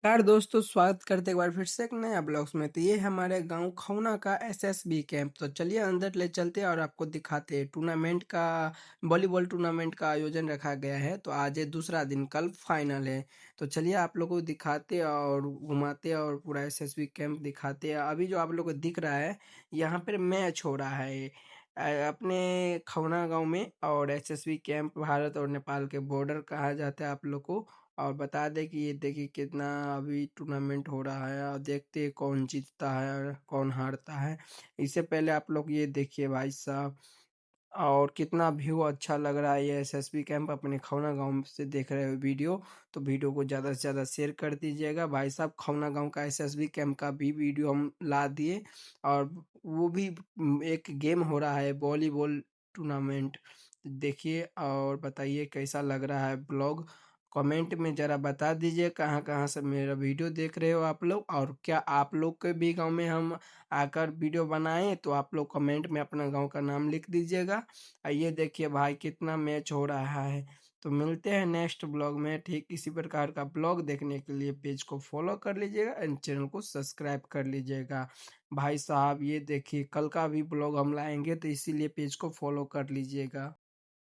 नमस्कार दोस्तों, स्वागत करते हैं एक बार फिर से एक नया ब्लॉग्स में। तो ये है हमारे गांव खौना का एसएसबी कैंप। तो चलिए अंदर ले चलते हैं और आपको दिखाते हैं। टूर्नामेंट का वॉलीबॉल टूर्नामेंट का आयोजन रखा गया है। तो आज है दूसरा दिन, कल फाइनल है। तो चलिए आप लोगों को दिखाते हैं और घुमाते हैं और पूरा एसएसबी कैंप दिखाते हैं। अभी जो आप लोग को दिख रहा है, यहाँ पर मैच हो रहा है अपने खौना गांव में। और एसएसबी कैंप भारत और नेपाल के बॉर्डर कहा जाता है आप लोग को। और बता दें कि ये देखिए कितना अभी टूर्नामेंट हो रहा है और देखते हैं कौन जीतता है और कौन हारता है। इससे पहले आप लोग ये देखिए भाई साहब, और कितना व्यू अच्छा लग रहा है। ये एसएसबी कैंप अपने खौना गांव से देख रहे हो वीडियो, तो वीडियो को ज़्यादा से ज़्यादा शेयर कर दीजिएगा। भाई साहब खौना गांव का एसएसबी कैंप का भी वीडियो हम ला दिए। और वो भी एक गेम हो रहा है वॉलीबॉल टूर्नामेंट। देखिए और बताइए कैसा लग रहा है ब्लॉग। कमेंट में ज़रा बता दीजिए कहाँ कहाँ से मेरा वीडियो देख रहे हो आप लोग, और क्या आप लोग के भी गांव में हम आकर वीडियो बनाएं। तो आप लोग कमेंट में अपना गांव का नाम लिख दीजिएगा। ये देखिए भाई कितना मैच हो रहा है। तो मिलते हैं नेक्स्ट ब्लॉग में। ठीक इसी प्रकार का ब्लॉग देखने के लिए पेज को फॉलो कर लीजिएगा एंड चैनल को सब्सक्राइब कर लीजिएगा। भाई साहब ये देखिए कल का भी ब्लॉग हम लाएंगे, तो इसीलिए पेज को फॉलो कर लीजिएगा।